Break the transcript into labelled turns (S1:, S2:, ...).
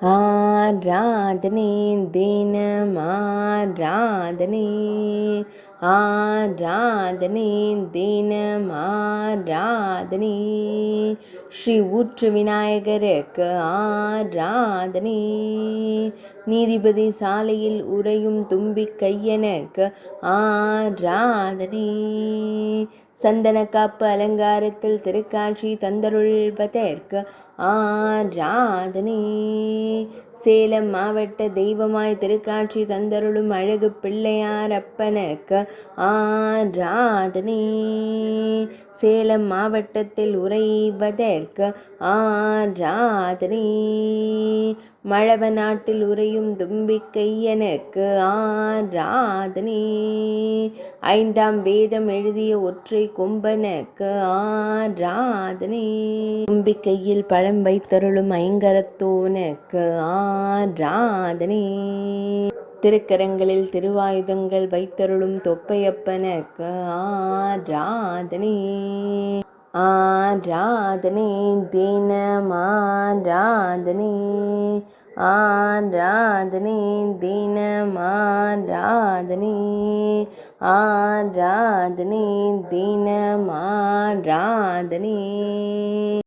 S1: ஆராதனை தினம் ஆராதனை ஆராதனை தினம் ஆராதனை ஸ்ரீ ஊற்று விநாயகருக்கு ஆராதனை நீதிபதி சாலையில் உறையும் தும்பிக்கையனுக்கு ஆராதனை சந்தன காப்பு அலங்காரத்தில் திருக்காட்சி தந்தருள்வதற்கு ஆராதனை சேலம் மாவட்ட தெய்வமாய் திருக்காட்சி தந்தருளும் அழகு பிள்ளையார் அப்பனுக்கு ஆராதனை சேலம் மாவட்டத்தில் உறைவதற்கு ஆராதனை மழவ நாட்டில் உறையும் தும்பிக்கையனுக்கு ஆராதனை ஐந்தாம் வேதம் எழுதிய ஒற்றை கொம்பனுக்கு ஆராதனை தும்பிக்கையில் பழம் வைத்தருளும் ஐங்கரத்தோனுக்கு ஆராதனை திருக்கரங்களில் திருவாயுதங்கள் வைத்தருளும் தொப்பையப்பனுக்கு ஆராதனை ஆராதனை தினம் ஆராதனை ஆராதனை தினம் ஆராதனை ஆராதனை தினம் ஆராதனை